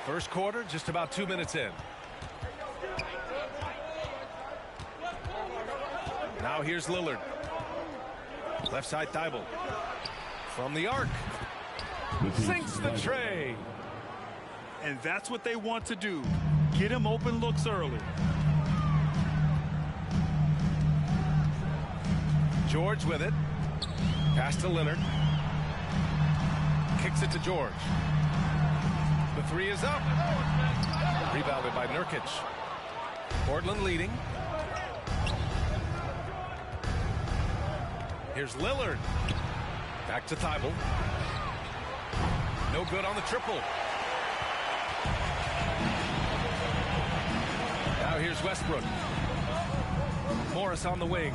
First quarter, just about 2 minutes in. Now here's Lillard. Left side Thibault. From the arc. Sinks the tray. And that's what they want to do. Get him open looks early. George with it. Pass to Leonard. Kicks it to George. The three is up. Rebounded by Nurkic. Portland leading. Here's Lillard. Back to Thibault. No good on the triple. Now here's Westbrook. Morris on the wing.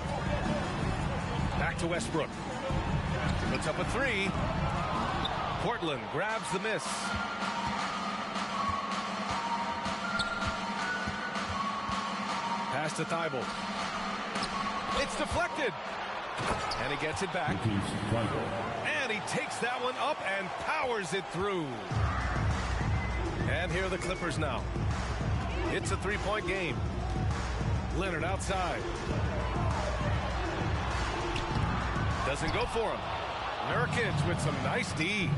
Back to Westbrook. Puts up a three. Portland grabs the miss. Pass to Thibault. It's deflected. And he gets it back. And he takes that one up and powers it through. And here are the Clippers now. It's a three-point game. Leonard outside. Doesn't go for him. Nurkic with some nice D.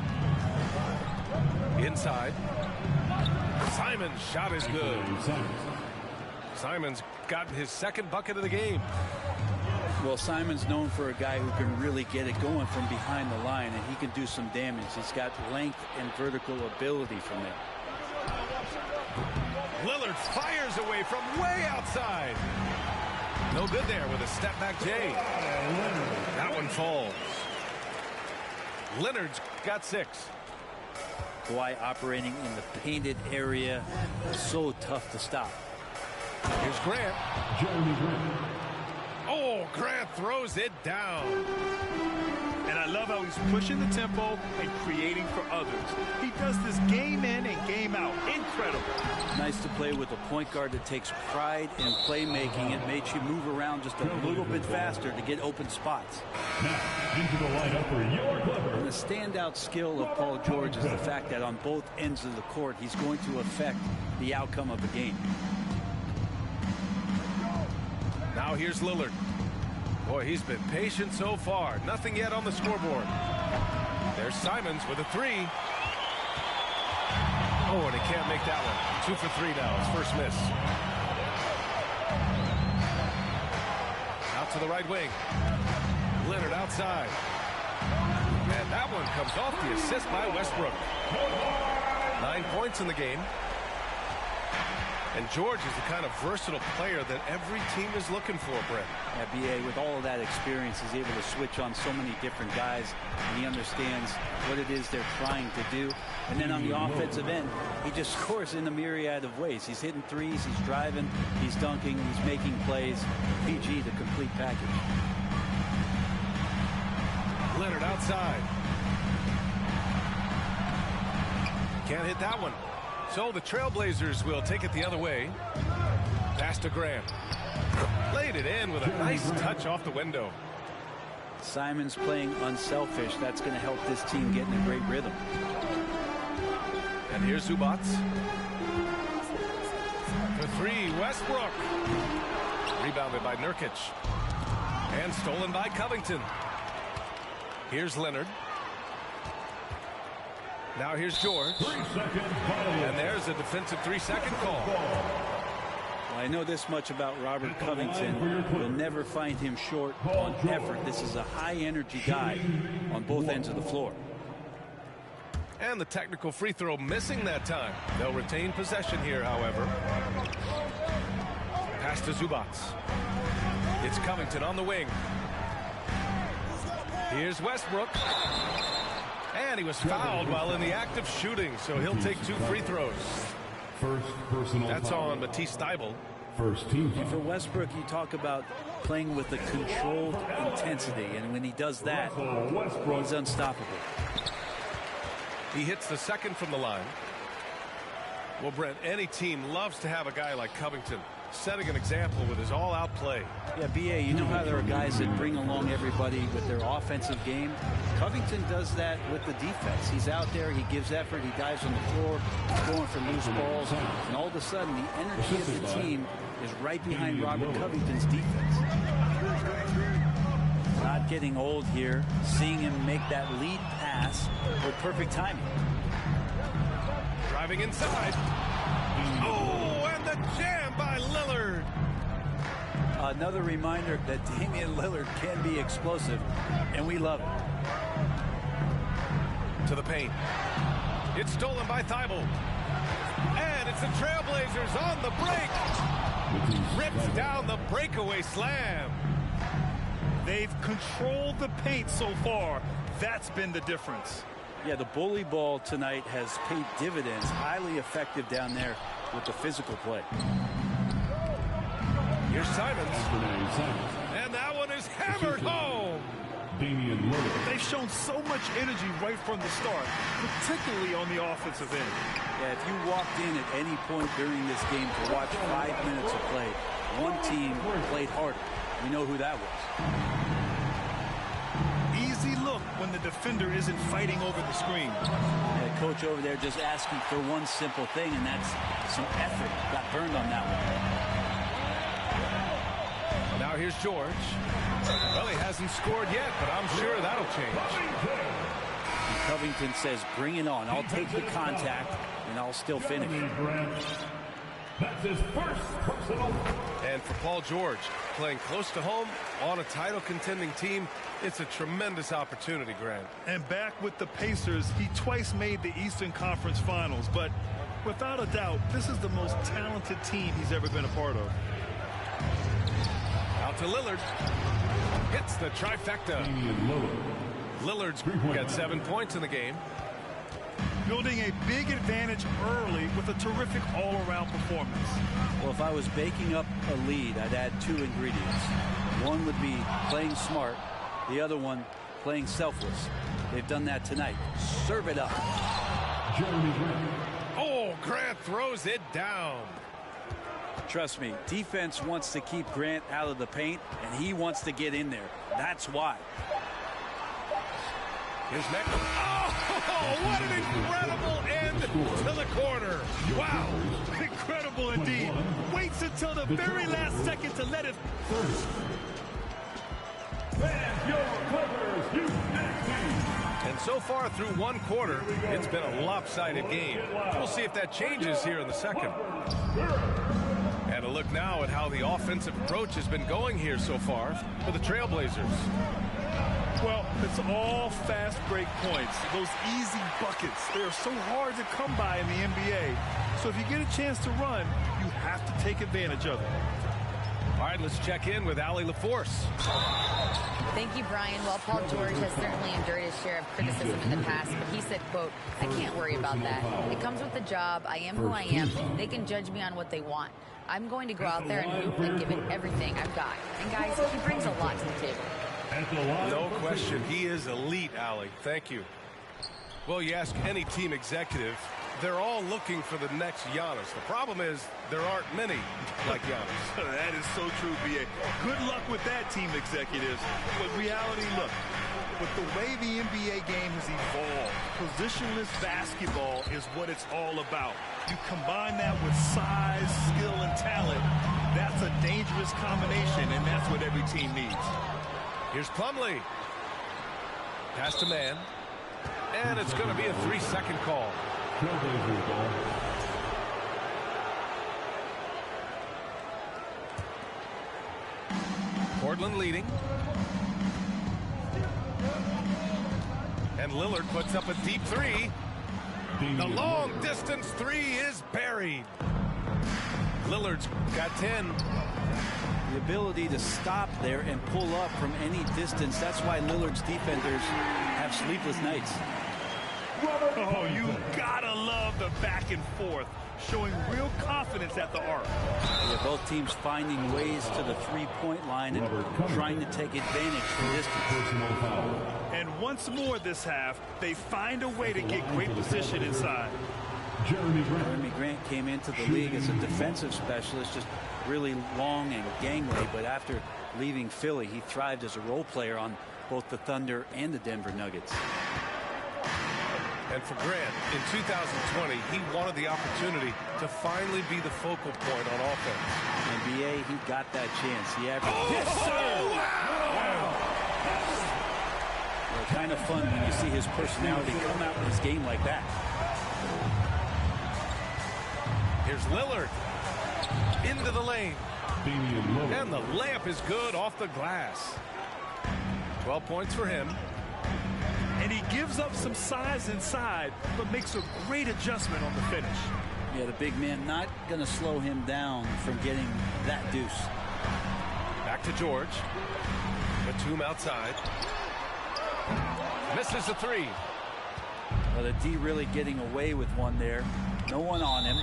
Inside. Simon's shot is good. Simon's gotten his second bucket of the game. Well, Simon's known for a guy who can really get it going from behind the line, and he can do some damage. He's got length and vertical ability from there. Lillard fires away from way outside. No good there with a step-back J. That one falls. Leonard's got 6. Kawhi operating in the painted area. So tough to stop. Here's Grant. Oh, Grant throws it down. And I love how he's pushing the tempo and creating for others. He does this game in and game out. Incredible. Nice to play with a point guard that takes pride in playmaking. It makes you move around just a little bit faster to get open spots. Now, into the lineup for your Clippers. And the standout skill of Paul George is the fact that on both ends of the court, he's going to affect the outcome of the game. Now here's Lillard. Boy, he's been patient so far. Nothing yet on the scoreboard. There's Simons with a three. Oh, and he can't make that one. 2 for 3 now. His first miss. Out to the right wing. Leonard outside. And that one comes off the assist by Westbrook. 9 points in the game. And George is the kind of versatile player that every team is looking for, Brett. Yeah, B.A., with all of that experience, he's able to switch on so many different guys, and he understands what it is they're trying to do. And then on the offensive end, he just scores in a myriad of ways. He's hitting threes, he's driving, he's dunking, he's making plays. PG, the complete package. Leonard outside. Can't hit that one. So the Trailblazers will take it the other way. Pass to Graham. Laid it in with a nice touch off the window. Simon's playing unselfish. That's going to help this team get in a great rhythm. And here's Zubats. For three, Westbrook. Rebounded by Nurkic. And stolen by Covington. Here's Leonard. Now here's George. And there's a defensive 3-second call. Well, I know this much about Robert Covington. You'll never find him short on effort. This is a high-energy guy on both ends of the floor. And the technical free throw missing that time. They'll retain possession here, however. Pass to Zubats. It's Covington on the wing. Here's Westbrook. And he was fouled while in the act of shooting, so he'll take 2 free throws. First personal That's foul. on Matisse Thybulle. First team foul. For Westbrook, you talk about playing with a controlled intensity, and when he does that, he's unstoppable. He hits the second from the line. Well, Brent, any team loves to have a guy like Covington. setting an example with his all-out play. Yeah, B.A., you know how there are guys that bring along everybody with their offensive game? Covington does that with the defense. He's out there, he gives effort, he dives on the floor, he's going for loose balls, and all of a sudden the energy of the team is right behind Robert Covington's defense. Not getting old here, seeing him make that lead pass with perfect timing. Driving inside. Oh, and the jam by Lillard. Another reminder that Damian Lillard can be explosive, and we love it. To the paint. It's stolen by Thibault. And it's the Trailblazers on the break. Rips down the breakaway slam. They've controlled the paint so far. That's been the difference. Yeah, the bully ball tonight has paid dividends. Highly effective down there with the physical play. Here's Simons. And that one is hammered home. Damian Lillard. They've shown so much energy right from the start, particularly on the offensive end. Yeah, if you walked in at any point during this game to watch 5 minutes of play, one team played harder. We know who that was. Easy look when the defender isn't fighting over the screen. Yeah, coach over there just asking for one simple thing, and that's some effort. Got burned on that one. Now here's George. Well, he hasn't scored yet, but I'm sure that'll change. And Covington says, bring it on. I'll take the contact, and I'll still finish. That's his first personal. And for Paul George, playing close to home on a title-contending team, it's a tremendous opportunity, Grant. And back with the Pacers, he twice made the Eastern Conference Finals, but without a doubt, this is the most talented team he's ever been a part of. Out to Lillard. Hits the trifecta. Lillard's got 7 points in the game. Building a big advantage early with a terrific all-around performance. Well, if I was baking up a lead, I'd add 2 ingredients. One would be playing smart. The other one, playing selfless. They've done that tonight. Serve it up. Oh, Grant throws it down. Trust me, defense wants to keep Grant out of the paint, and he wants to get in there. That's why. Here's Meck. Oh, what an incredible end to the corner. Wow. Incredible indeed. Waits until the very last second to let it. And so far through one quarter, it's been a lopsided game. We'll see if that changes here in the second. And a look now at how the offensive approach has been going here so far for the Trailblazers. Well, it's all fast break points. Those easy buckets. They are so hard to come by in the NBA. So if you get a chance to run, you have to take advantage of it. All right, let's check in with Allie LaForce. Thank you, Brian. Well, Paul George has certainly endured his share of criticism in the past, but he said, quote, I can't worry about that. It comes with the job. I am who I am. They can judge me on what they want. I'm going to go out there and hoop and give it everything I've got. And guys, he brings a lot to the table. No question. He is elite, Allie. Thank you. Well, you ask any team executive, they're all looking for the next Giannis. The problem is there aren't many like Giannis. That is so true, B.A. Good luck with that, team executives. But reality, look, with the way the NBA game has evolved, positionless basketball is what it's all about. You combine that with size, skill, and talent, that's a dangerous combination, and that's what every team needs. Here's Plumlee. Pass to man. And it's going to be a 3-second call. Portland leading. And Lillard puts up a deep three. The long distance three is buried. Lillard's got 10. The ability to stop there and pull up from any distance. That's why Lillard's defenders have sleepless nights. Oh, you gotta love the back and forth, showing real confidence at the arc. Yeah, both teams finding ways to the three-point line and trying to take advantage from distance. And once more this half, they find a way to get great position inside. Jeremy Grant came into the league as a defensive specialist, just really long and gangly, but after leaving Philly, he thrived as a role player on both the Thunder and the Denver Nuggets. And for Grant, in 2020, he wanted the opportunity to finally be the focal point on offense. NBA, he got that chance. He averaged. Wow. Well, kind of fun when you see his personality come out in his game like that. Here's Lillard into the lane. And the layup is good off the glass. 12 points for him. And he gives up some size inside, but makes a great adjustment on the finish. Yeah, the big man not going to slow him down from getting that deuce. Back to George. Batum outside. Misses the three. Well, the D really getting away with one there. No one on him.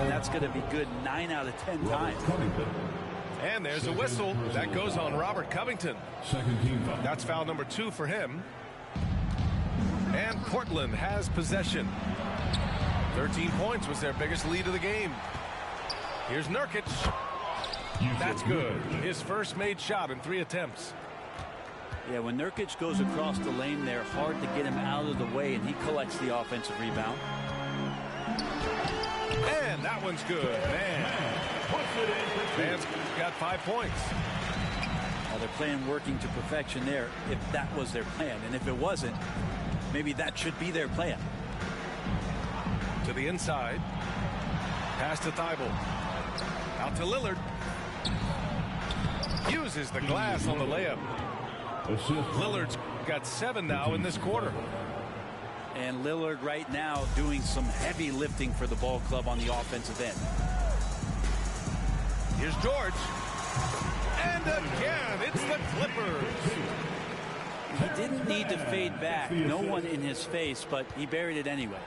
That's going to be good 9 out of 10 times. And there's a whistle. That goes on Robert Covington. Second team foul. That's foul number 2 for him. And Portland has possession. 13 points was their biggest lead of the game. Here's Nurkic. That's good. His first made shot in 3 attempts. Yeah, when Nurkic goes across the lane there, hard to get him out of the way, and he collects the offensive rebound. And that one's good. Van's got 5 points. Well, they're playing working to perfection there, if that was their plan. And if it wasn't, maybe that should be their plan. To the inside. Pass to Thibault. Out to Lillard. Uses the glass on the layup. Lillard's got 7 now in this quarter. And Lillard right now doing some heavy lifting for the ball club on the offensive end. Here's George. And again, it's the Clippers. He didn't need to fade back. No one in his face, but he buried it anyway.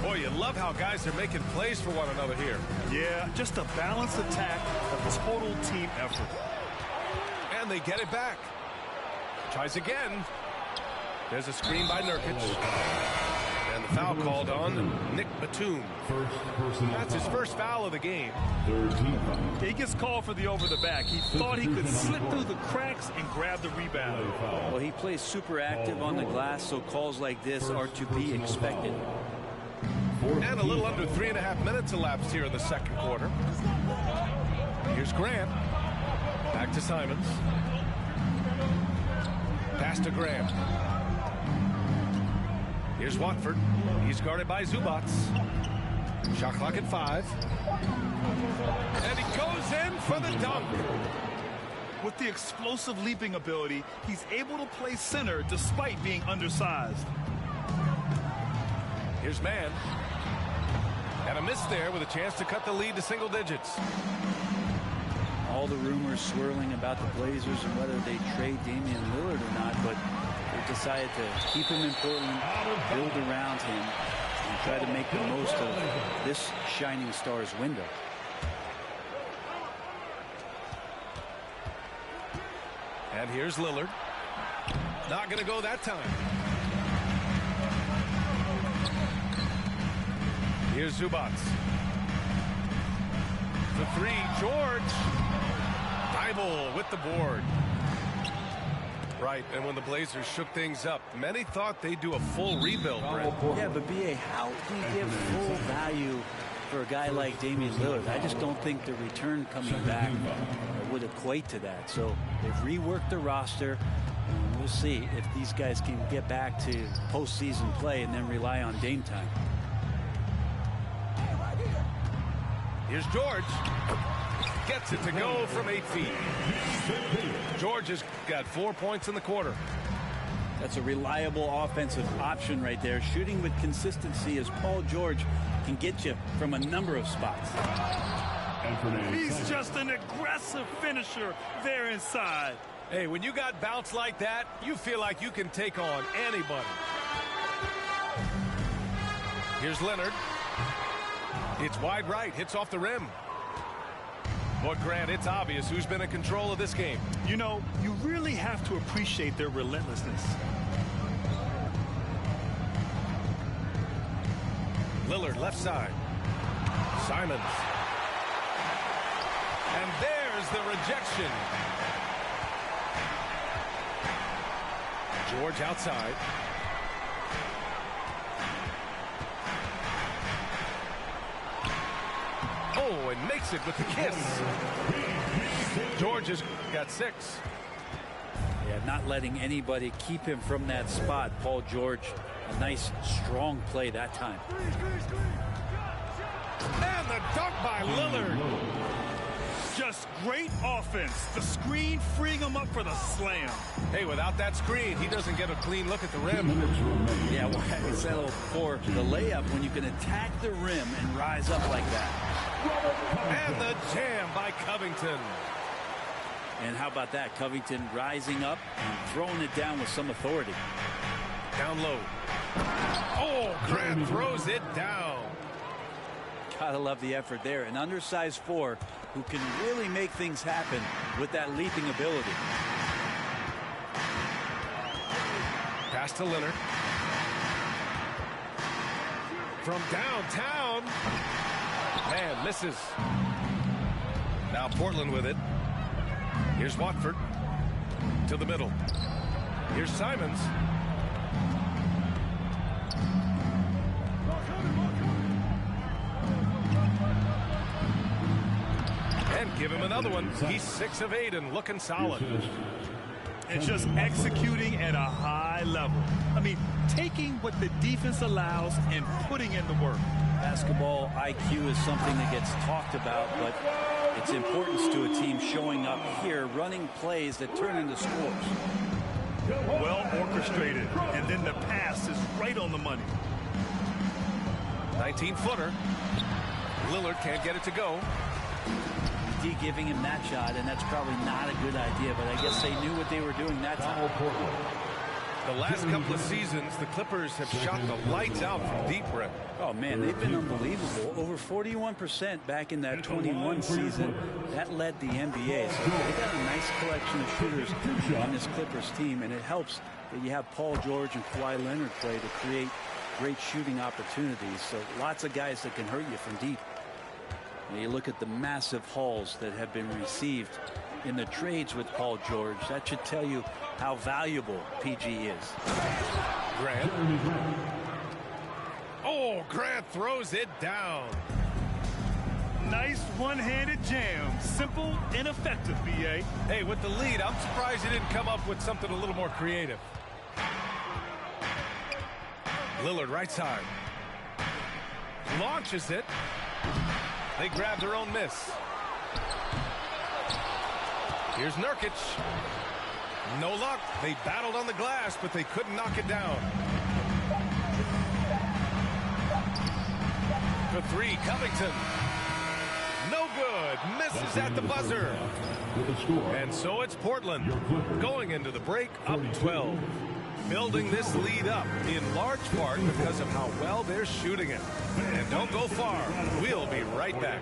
Boy, you love how guys are making plays for one another here. Yeah, just a balanced attack, a total team effort. And they get it back. Tries again. There's a screen by Nurkic. And the foul called on Nick Batum. That's his first foul of the game. He gets called for the over the back. He thought he could slip through the cracks and grab the rebound. Well, he plays super active on the glass, so calls like this are to be expected. And a little under 3.5 minutes elapsed here in the second quarter. Here's Grant. Back to Simons. Pass to Graham. Here's Watford. He's guarded by Zubac. Shot clock at 5. And he goes in for the dunk. With the explosive leaping ability, he's able to play center despite being undersized. Here's Mann. And a miss there with a chance to cut the lead to single digits. All the rumors swirling about the Blazers and whether they trade Damian Lillard or not, but they decided to keep him in Portland, build around him, and try to make the most of this shining star's window. And here's Lillard. Not going to go that time. Here's Zubac. The 3, George. Thibault with the board. Right, and when the Blazers shook things up, many thought they'd do a full rebuild, Brent. Yeah, but B.A., how do you give full value for a guy like Damian Lillard? I just don't think the return coming back would equate to that. So they've reworked the roster. And we'll see if these guys can get back to postseason play and then rely on Dame time. Here's George. Gets it to go from 8 feet. George has got 4 points in the quarter. That's a reliable offensive option right there. Shooting with consistency as Paul George can get you from a number of spots. He's just an aggressive finisher there inside. Hey, when you got bounce like that, you feel like you can take on anybody. Here's Leonard. It's wide right, hits off the rim. Boy, Grant, it's obvious who's been in control of this game. You know, you really have to appreciate their relentlessness. Lillard, left side. Simons. There's the rejection. George outside. Oh, and makes it with the kiss. George has got 6. Yeah, not letting anybody keep him from that spot. Paul George, a nice, strong play that time. And the dunk by Lillard. Just great offense. The screen freeing him up for the slam. Hey, without that screen, he doesn't get a clean look at the rim. Yeah, well, I settle for the layup when you can attack the rim and rise up like that. And the jam by Covington. And how about that? Covington rising up and throwing it down with some authority. Down low. Oh, Grant throws it down. Gotta love the effort there. An undersized 4 who can really make things happen with that leaping ability. Pass to Leonard. From downtown. Man, misses. Now Portland with it. Here's Watford. To the middle. Here's Simons. And give him another one. He's 6 of 8 and looking solid. And just executing at a high level. I mean, taking what the defense allows and putting in the work. Basketball IQ is something that gets talked about, but its importance to a team showing up here, running plays that turn into scores. Well orchestrated, and then the pass is right on the money. 19-footer. Lillard can't get it to go. D giving him that shot, and that's probably not a good idea, but I guess they knew what they were doing that time. The last couple of seasons, the Clippers have shot the lights out from deep rim. Oh, man, they've been unbelievable. Over 41% back in that 21 season. That led the NBA. So they got a nice collection of shooters on this Clippers team, and it helps that you have Paul George and Kawhi Leonard play to create great shooting opportunities. So lots of guys that can hurt you from deep. And you look at the massive hauls that have been received in the trades with Paul George. That should tell you how valuable PG is. Grant. Oh, Grant throws it down. Nice one-handed jam. Simple and effective, B.A. Hey, with the lead, I'm surprised he didn't come up with something a little more creative. Lillard right side. Launches it. They grab their own miss. Here's Nurkic. No luck. They battled on the glass, but they couldn't knock it down. For 3, Covington. No good. Misses at the buzzer. And so it's Portland going into the break up 12. Building this lead up in large part because of how well they're shooting it. And don't go far. We'll be right back.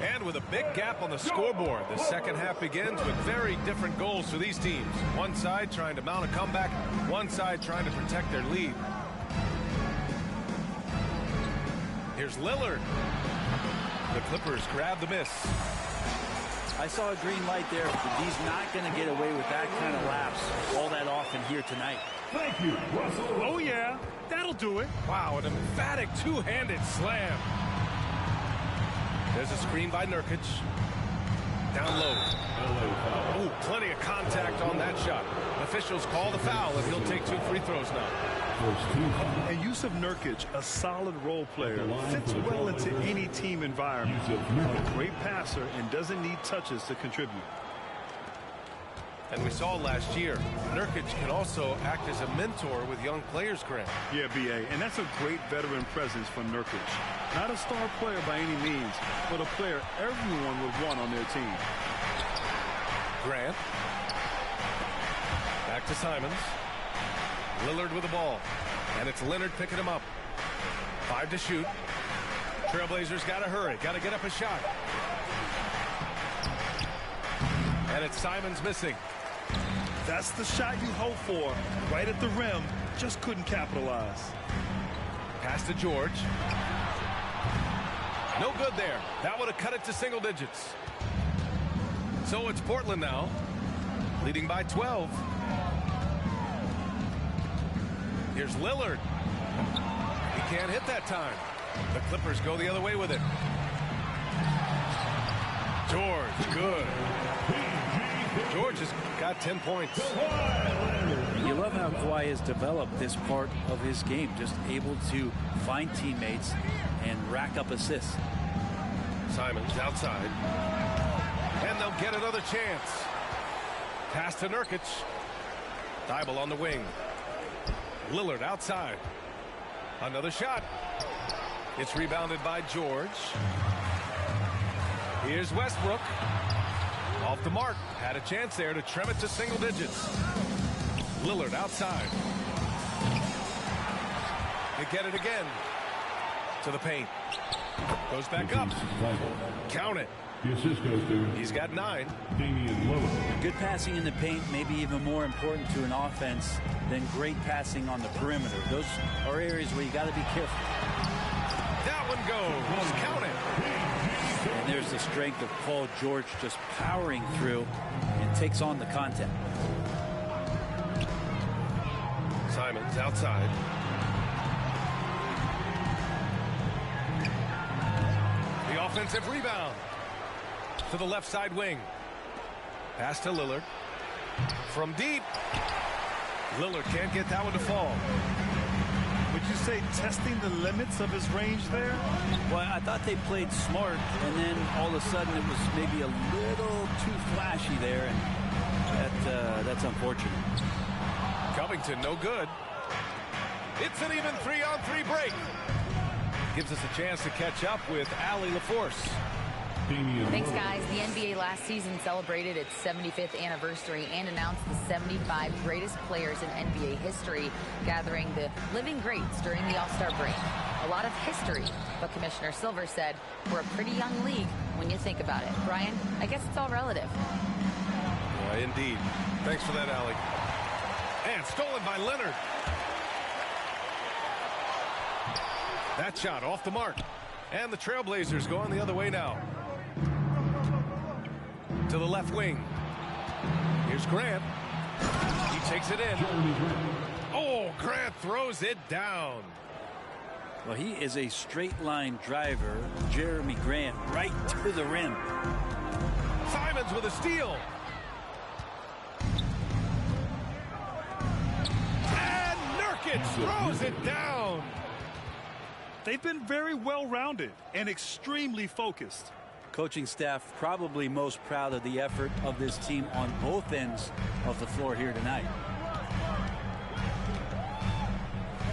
And with a big gap on the scoreboard, the second half begins with very different goals for these teams. One side trying to mount a comeback, one side trying to protect their lead. Here's Lillard. The Clippers grab the miss. I saw a green light there, but he's not going to get away with that kind of lapse all that often here tonight. Thank you, Russell. Oh, yeah. That'll do it. Wow, an emphatic two-handed slam. There's a screen by Nurkic. Down low. Oh, plenty of contact on that shot. Officials call the foul, and he'll take 2 free throws now. And Jusuf Nurkic, a solid role player, fits well into any team environment. A great passer and doesn't need touches to contribute. And we saw last year, Nurkic can also act as a mentor with young players, Grant. Yeah, B.A., and that's a great veteran presence for Nurkic. Not a star player by any means, but a player everyone would want on their team. Grant. Back to Simons. Lillard with the ball. And it's Leonard picking him up. 5 to shoot. Trailblazers got to hurry. Got to get up a shot. And it's Simons missing. That's the shot you hope for. Right at the rim. Just couldn't capitalize. Pass to George. No good there. That would have cut it to single digits. So it's Portland now, leading by 12. Here's Lillard. He can't hit that time. The Clippers go the other way with it. George, good. George has got 10 points. You love how Kawhi has developed this part of his game, just able to find teammates and rack up assists. Simons outside. And they'll get another chance. Pass to Nurkic. Thybulle on the wing. Lillard outside. Another shot. It's rebounded by George. Here's Westbrook. Off the mark. Had a chance there to trim it to single digits. Lillard outside. They get it again. To the paint. Goes back up. Count it. The assist goes to He's got 9. Damian Lillard. Good passing in the paint, maybe even more important to an offense than great passing on the perimeter. Those are areas where you got to be careful. That one goes. Count it. And there's the strength of Paul George just powering through and takes on the contact. Simons outside. The offensive rebound to the left side wing. Pass to Lillard. From deep. Lillard can't get that one to fall. Would you say testing the limits of his range there? Well, I thought they played smart, and then all of a sudden it was maybe a little too flashy there, and that's unfortunate. Covington, no good. It's an even 3-on-3 break. Gives us a chance to catch up with Allie LaForce. Thanks, guys. The NBA last season celebrated its 75th anniversary and announced the 75 greatest players in NBA history, gathering the living greats during the All-Star break. A lot of history, but Commissioner Silver said we're a pretty young league when you think about it. Brian, I guess it's all relative. Indeed. Thanks for that, Allie. And stolen by Leonard. That shot off the mark. And the Trailblazers going the other way now. To the left wing. Here's Grant. He takes it in. Oh, Grant throws it down. Well, he is a straight line driver. Jeremy Grant right to the rim. Simons with a steal. And Nurkic throws it down. They've been very well-rounded and extremely focused. Coaching staff probably most proud of the effort of this team on both ends of the floor here tonight.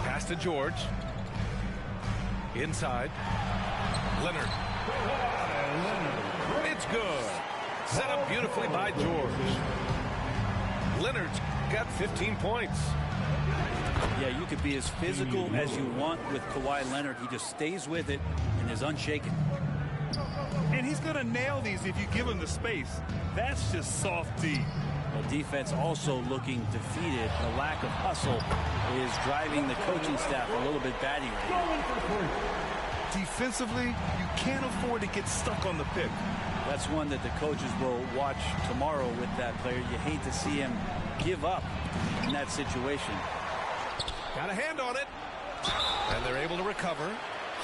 Pass to George. Inside. Leonard. It's good. Set up beautifully by George. Leonard's got 15 points. Yeah, you could be as physical as you want with Kawhi Leonard. He just stays with it and is unshaken. And he's going to nail these if you give him the space. That's just soft D. Well, defense also looking defeated. The lack of hustle is driving the coaching staff a little bit batty right now. Defensively, you can't afford to get stuck on the pick. That's one that the coaches will watch tomorrow with that player. You hate to see him give up in that situation. Got a hand on it. And they're able to recover.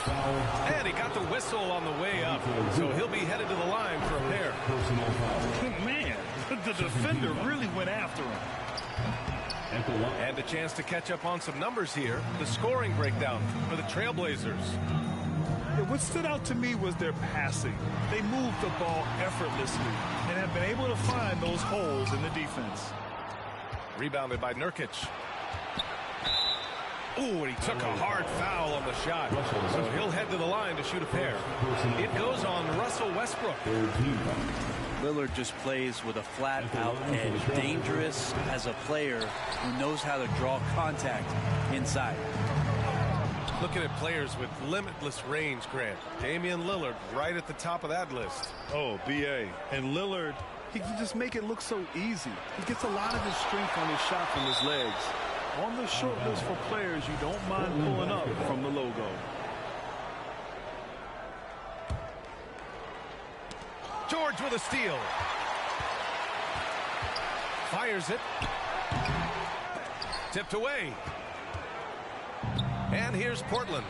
And he got the whistle on the way up. So he'll be headed to the line for a pair. Man, the defender really went after him. And a chance to catch up on some numbers here. The scoring breakdown for the Trailblazers. What stood out to me was their passing. They moved the ball effortlessly and have been able to find those holes in the defense. Rebounded by Nurkic. Ooh, and he took a hard foul on the shot. So he'll head to the line to shoot a pair. It goes on Russell Westbrook. Lillard just plays with a flat-out edge. Dangerous as a player who knows how to draw contact inside. Looking at players with limitless range, Grant. Damian Lillard right at the top of that list. Oh, B.A. And Lillard, he can just make it look so easy. He gets a lot of his strength on his shot from his legs. On the short list for players you don't mind pulling up from the logo. George with a steal. Fires it. Tipped away. And here's Portland.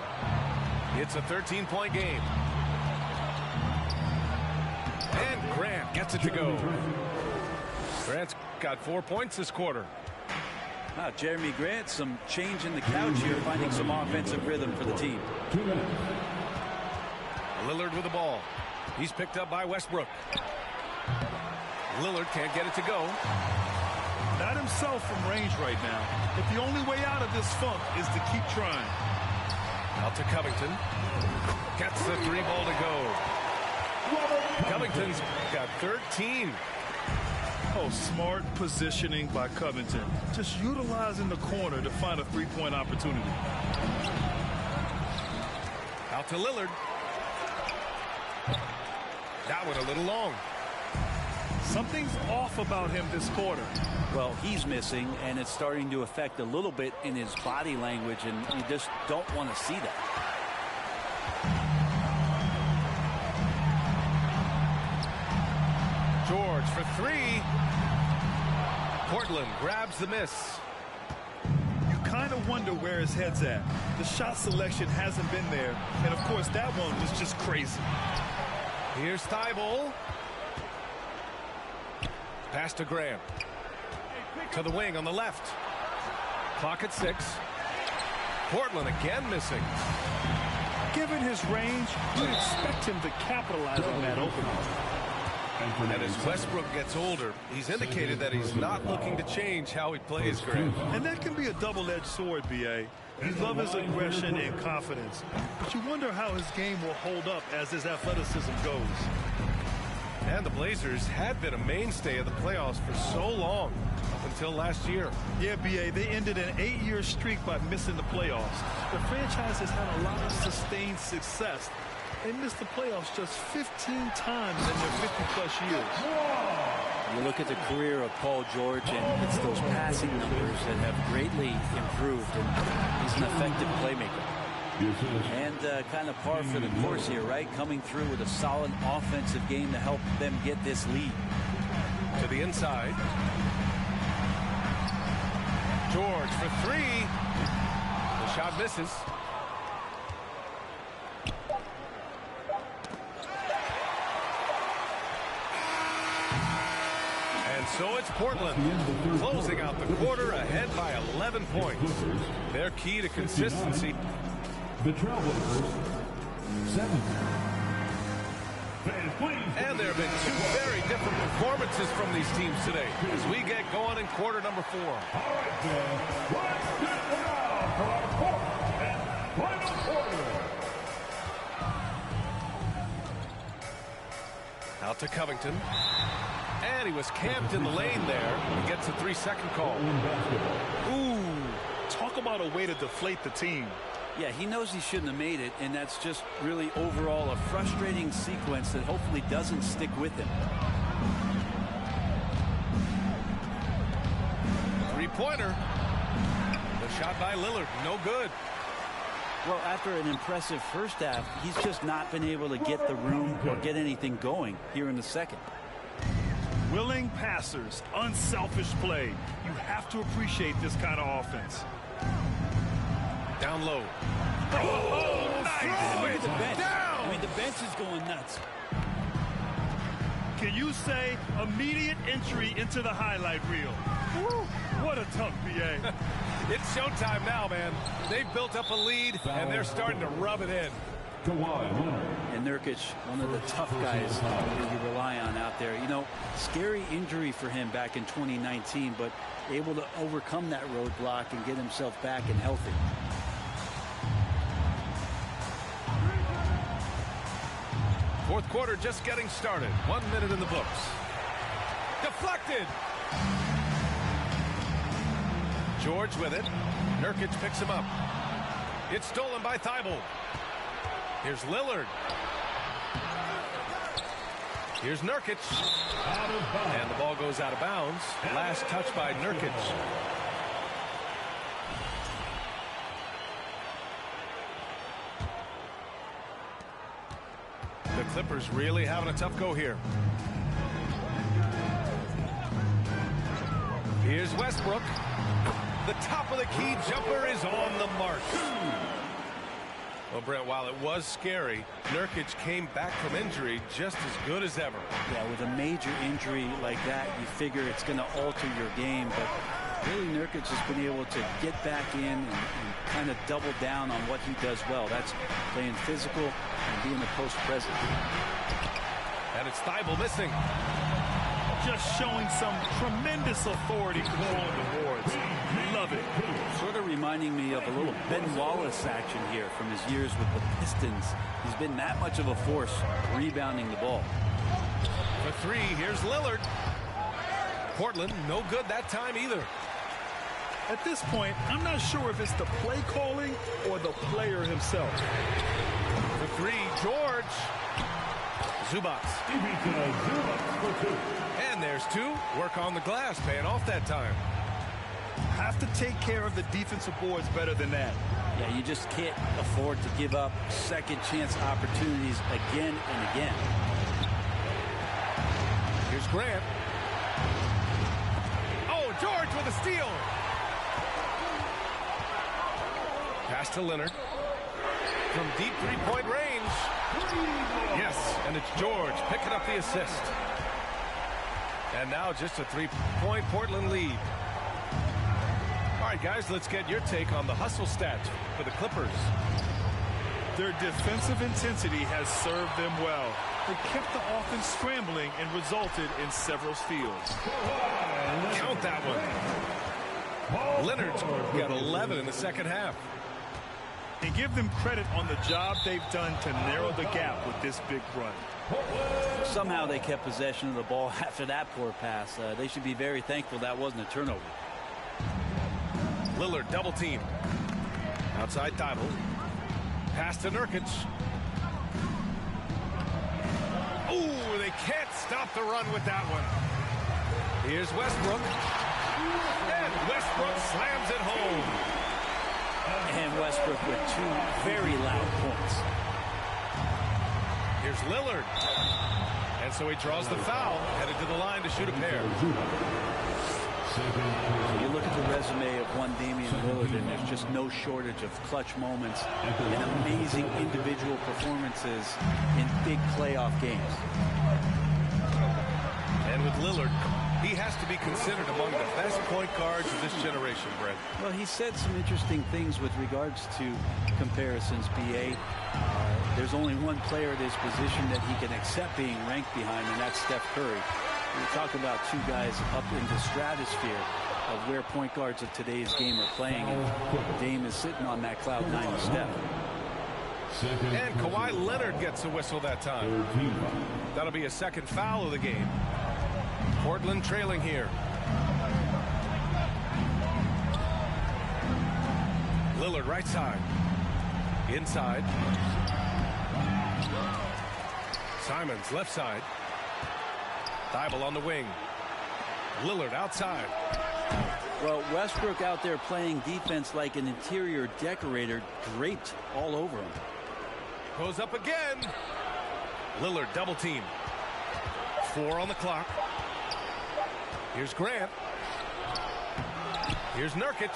It's a 13-point game. And Grant gets it to go. Grant's got 4 points this quarter. Jeremy Grant, some change in the couch here, finding some offensive rhythm for the team. Lillard with the ball. He's picked up by Westbrook. Lillard can't get it to go. Not himself from range right now, but the only way out of this funk is to keep trying. Out to Covington. Gets the 3 ball to go. Covington's got 13. Oh, smart positioning by Covington. Just utilizing the corner to find a three-point opportunity. Out to Lillard. That one a little long. Something's off about him this quarter. Well, he's missing, and it's starting to affect a little bit in his body language, and you just don't want to see that. George for 3. Portland grabs the miss. You kind of wonder where his head's at. The shot selection hasn't been there, and of course that one was just crazy. Here's Thibault. Pass to Grant. To the wing on the left. Clock at 6. Portland again missing. Given his range, you'd expect him to capitalize on that opening. And as Westbrook gets older, he's indicated that he's not looking to change how he plays, Grant. And that can be a double-edged sword, B.A. You love his aggression and confidence, but you wonder how his game will hold up as his athleticism goes. And the Blazers had been a mainstay of the playoffs for so long, up until last year. Yeah, B.A., they ended an 8-year streak by missing the playoffs. The franchise has had a lot of sustained success. They missed the playoffs just 15 times in their 50-plus years. You look at the career of Paul George, and it's those passing numbers that have greatly improved, and he's an effective playmaker. And kind of par for the course here, right? Coming through with a solid offensive game to help them get this lead. To the inside. George for 3. The shot misses. And so it's Portland closing out the quarter ahead by 11 points. Their key to consistency. The Trailblazers, 7. And there have been 2 very different performances from these teams today as we get going in quarter number 4. All right, then, let's get down for our 4th and final quarter. Out to Covington. And he was camped in the lane there. He gets a 3-second call. Ooh, talk about a way to deflate the team. Yeah, he knows he shouldn't have made it, and that's just really overall a frustrating sequence that hopefully doesn't stick with him. 3-pointer. The shot by Lillard, no good. Well, after an impressive first half, he's just not been able to get the room or get anything going here in the second. Willing passers, unselfish play. You have to appreciate this kind of offense. Down low. Oh, nice. Look at the bench. Down. I mean, the bench is going nuts. Can you say immediate entry into the highlight reel? Woo, what a tough BA. It's showtime now, man. They've built up a lead, and they're starting to rub it in. And Nurkic, one of the tough guys that you rely on out there. You know, scary injury for him back in 2019, but able to overcome that roadblock and get himself back and healthy. Fourth quarter just getting started. 1 minute in the books. Deflected. George with it. Nurkic picks him up. It's stolen by Thibault. Here's Lillard. Here's Nurkic. And the ball goes out of bounds. Last touch by Nurkic. The Clippers really having a tough go here. Here's Westbrook. The top of the key jumper is on the mark. Well, Brent, while it was scary, Nurkic came back from injury just as good as ever. Yeah, with a major injury like that, you figure it's going to alter your game. But really, Nurkic has been able to get back in and kind of double down on what he does well. That's playing physical and being the post present. And it's Thybulle missing. Just showing some tremendous authority controlling the boards. Love it. Sort of reminding me of a little Ben Wallace action here from his years with the Pistons. He's been that much of a force rebounding the ball. For three, here's Lillard. Portland, no good that time either. At this point, I'm not sure if it's the play calling or the player himself. For three, George. Zubac. And there's two. Work on the glass, paying off that time. Have to take care of the defensive boards better than that. Yeah, you just can't afford to give up second chance opportunities again and again. Here's Grant. Oh, George with a steal. Pass to Leonard. From deep three-point range. Yes, and it's George picking up the assist. And now just a three-point Portland lead. All right, guys, let's get your take on the hustle stats for the Clippers. Their defensive intensity has served them well. They kept the offense scrambling and resulted in several steals. Count that one. Leonard's got 11 in the second half. And give them credit on the job they've done to narrow the gap with this big run. Somehow they kept possession of the ball after that poor pass. They should be very thankful that wasn't a turnover. Lillard double team. Outside Thybulle. Pass to Nurkic. Ooh, they can't stop the run with that one. Here's Westbrook. And Westbrook slams it home. And Westbrook with two very loud points. Here's Lillard. And so he draws the foul, headed to the line to shoot a pair. You look at the resume of one Damian Lillard, and there's just no shortage of clutch moments and amazing individual performances in big playoff games. And with Lillard, he has to be considered among the best point guards of this generation, Brent. Well, he said some interesting things with regards to comparisons, B.A. There's only one player at his position that he can accept being ranked behind, and that's Steph Curry. We talk about two guys up in the stratosphere of where point guards of today's game are playing, and Dame is sitting on that cloud nine with Steph. And Kawhi Leonard gets a whistle that time. That'll be a second foul of the game. Portland trailing here. Lillard right side. Inside. Simons left side. Thybulle on the wing. Lillard outside. Well, Westbrook out there playing defense like an interior decorator, draped all over him. Goes up again. Lillard double team. 4 on the clock. Here's Grant. Here's Nurkic.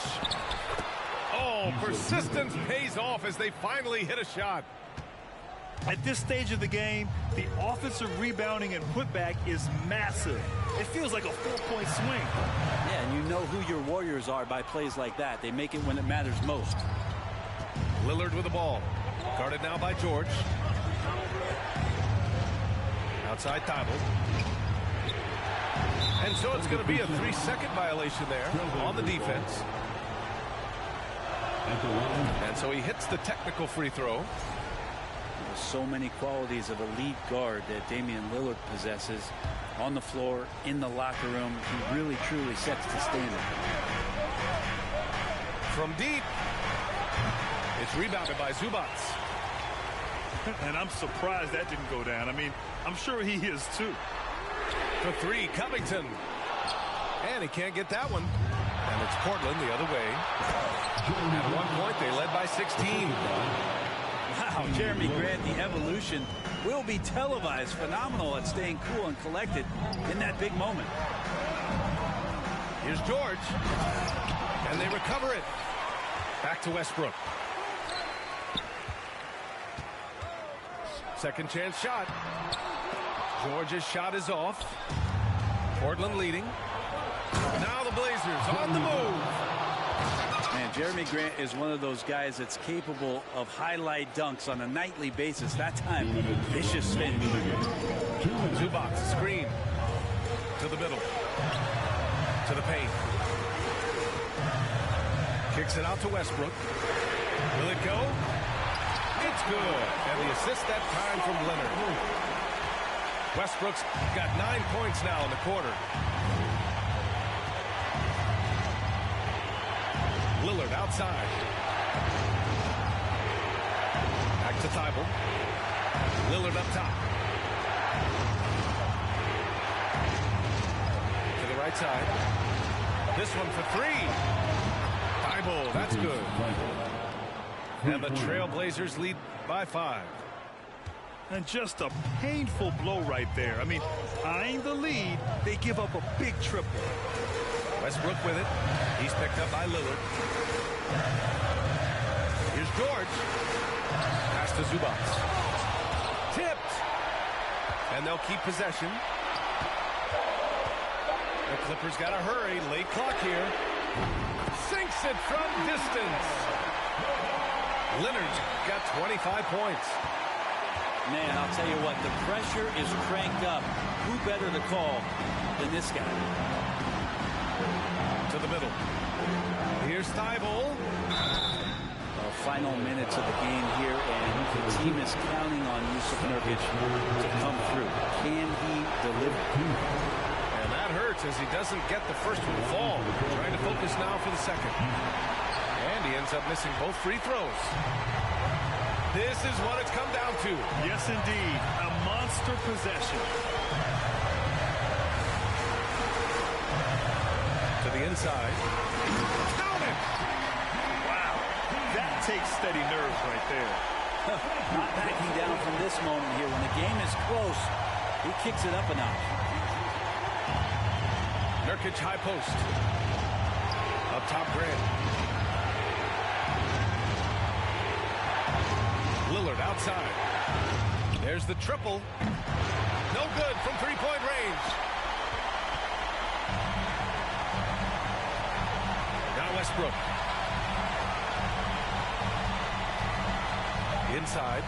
Oh, persistence pays off as they finally hit a shot. At this stage of the game, the offensive rebounding and putback is massive. It feels like a 4-point swing. Yeah, and you know who your Warriors are by plays like that. They make it when it matters most. Lillard with the ball. Guarded now by George. Outside Thybulle. And so it's going to be a 3-second violation there on the defense. And so he hits the technical free throw. There's so many qualities of elite guard that Damian Lillard possesses on the floor, in the locker room. He really, truly sets the standard. From deep. It's rebounded by Zubac. And I'm surprised that didn't go down. I mean, I'm sure he is too. For 3, Covington. And he can't get that one. And it's Portland the other way. At one point, they led by 16. Wow, Jeremy Grant, the evolution will be televised. Phenomenal at staying cool and collected in that big moment. Here's George. And they recover it. Back to Westbrook. Second chance shot. George's shot is off. Portland leading. Now the Blazers on the move. Man, Jeremy Grant is one of those guys that's capable of highlight dunks on a nightly basis. That time, vicious finish. Zubac, screen. To the middle. To the paint. Kicks it out to Westbrook. Will it go? It's good. And the assist that time from Leonard. Westbrook's got 9 points now in the quarter. Lillard outside. Back to Thibault. Lillard up top. To the right side. This one for three. Thibault, that's good. And the Trailblazers lead by 5. And just a painful blow right there. I mean, tying the lead, they give up a big triple. Westbrook with it. He's picked up by Lillard. Here's George. Pass to Zubac. Tipped. And they'll keep possession. The Clippers got to hurry. Late clock here. Sinks it from distance. Leonard's got 25 points. Man, I'll tell you what, the pressure is cranked up. Who better to call than this guy? To the middle. Here's Thibault. Final minutes of the game here, and the team is counting on Jusuf Nurkic to come through. Can he deliver? And that hurts as he doesn't get the first one fall. Trying to focus now for the second. And he ends up missing both free throws. This is what it's come down to. Yes, indeed. A monster possession. To the inside. Count it! Wow. That takes steady nerves right there. Not backing down from this moment here. When the game is close, he kicks it up a notch. Nurkic high post. Up top, Grant. Lillard outside. There's the triple. No good from three-point range. Now Westbrook. Inside.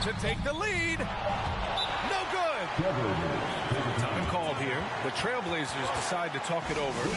To take the lead. No good. Time called here. The Trailblazers decide to talk it over.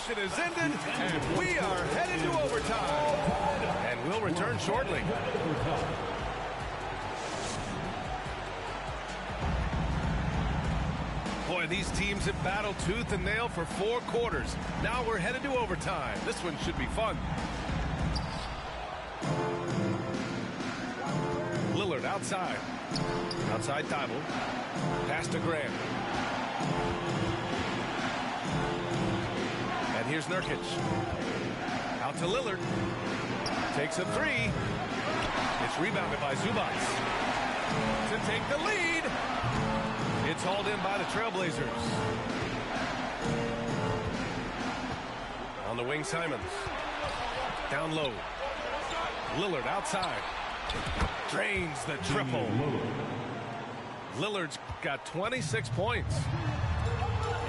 Is ended, and we are headed to overtime. And we'll return shortly. Boy, these teams have battled tooth and nail for 4 quarters. Now we're headed to overtime. This one should be fun. Lillard outside. Outside Thibault. Pass to Grant. Here's Nurkic. Out to Lillard. Takes a three. It's rebounded by Zubac. To take the lead. It's hauled in by the Trailblazers. On the wing, Simons. Down low. Lillard outside. Drains the triple. Lillard's got 26 points.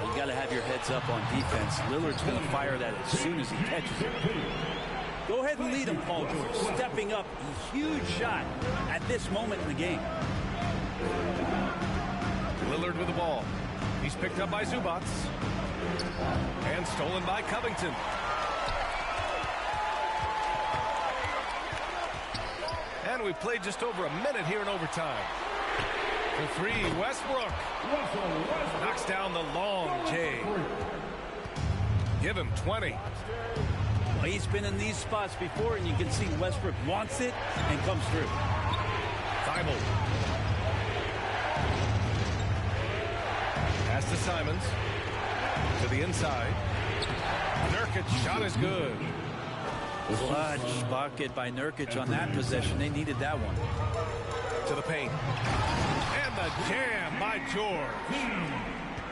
You got to have your heads up on defense. Lillard's going to fire that as soon as he catches it. Go ahead and lead him, Paul George. Stepping up, a huge shot at this moment in the game. Lillard with the ball. He's picked up by Zubac. And stolen by Covington. And again. We've played just over a minute here in overtime. For three, Westbrook. Knocks down the long J. Give him 20. Well, he's been in these spots before, and you can see Westbrook wants it and comes through. Thibault. Pass to Simons. To the inside. Nurkic shot is good. Clutch bucket by Nurkic on that possession. They needed that one. To the paint. And the jam by George.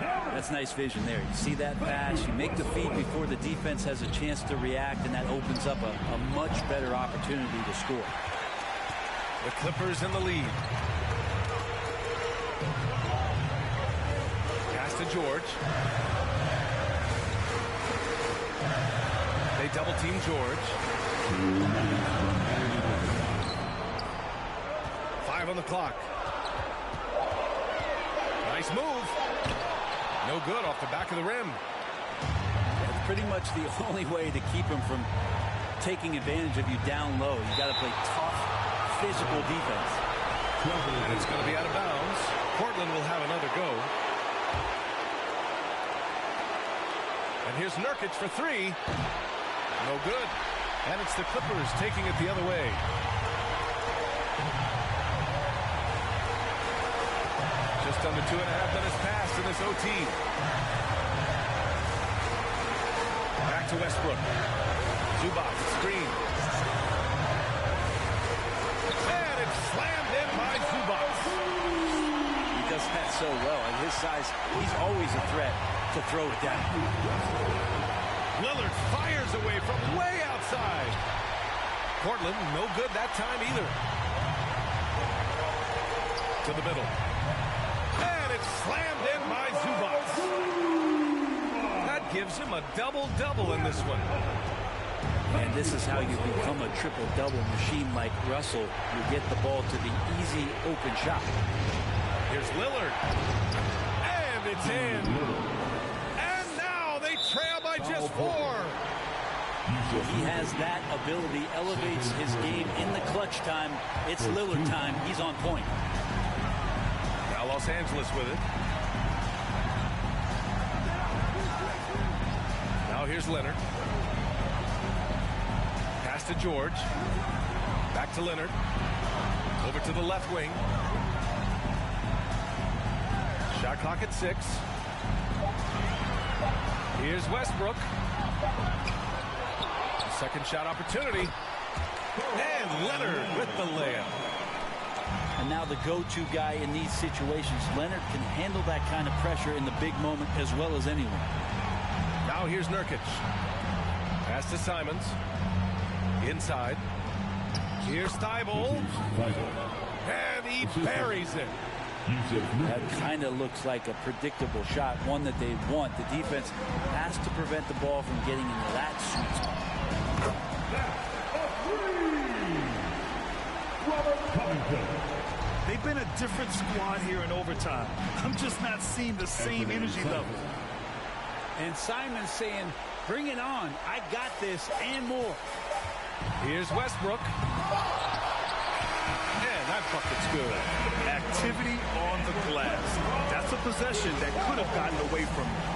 That's nice vision there. You see that pass, you make the feed before the defense has a chance to react, and that opens up a much better opportunity to score. The Clippers in the lead. Pass to George. They double team George. 5 on the clock. Nice move. No good off the back of the rim. That's pretty much the only way to keep him from taking advantage of you down low. You got to play tough, physical defense. And it's going to be out of bounds. Portland will have another go. And here's Nurkic for three. No good. And it's the Clippers taking it the other way. Just under 2.5 minutes passed in this OT. Back to Westbrook. Zubac, screen. And it's slammed in by Zubac. He does that so well. At his size, he's always a threat to throw it down. Lillard fires away from way outside. Portland, no good that time either. To the middle. And it's slammed in by Zubac. That gives him a double-double in this one. And this is how you become a triple-double machine like Russell. You get the ball to the easy open shot. Here's Lillard. And it's in. And now they trail by just 4. He has that ability, elevates his game in the clutch time. It's Lillard time. He's on point. Now Los Angeles with it. Now here's Leonard. Pass to George. Back to Leonard. Over to the left wing. Shot clock at 6. Here's Westbrook. Second shot opportunity. And Leonard with the layup. And now the go-to guy in these situations. Leonard can handle that kind of pressure in the big moment as well as anyone. Now here's Nurkic. Pass to Simons. Inside. Here's Thibault. And he buries it. That kind of looks like a predictable shot, one that they want. The defense has to prevent the ball from getting into that sweet spot. They've been a different squad here in overtime. I'm just not seeing the same energy level. And Simon's saying, bring it on. I got this and more. Here's Westbrook. And that bucket's good. Activity on the glass. That's a possession that could have gotten away from him.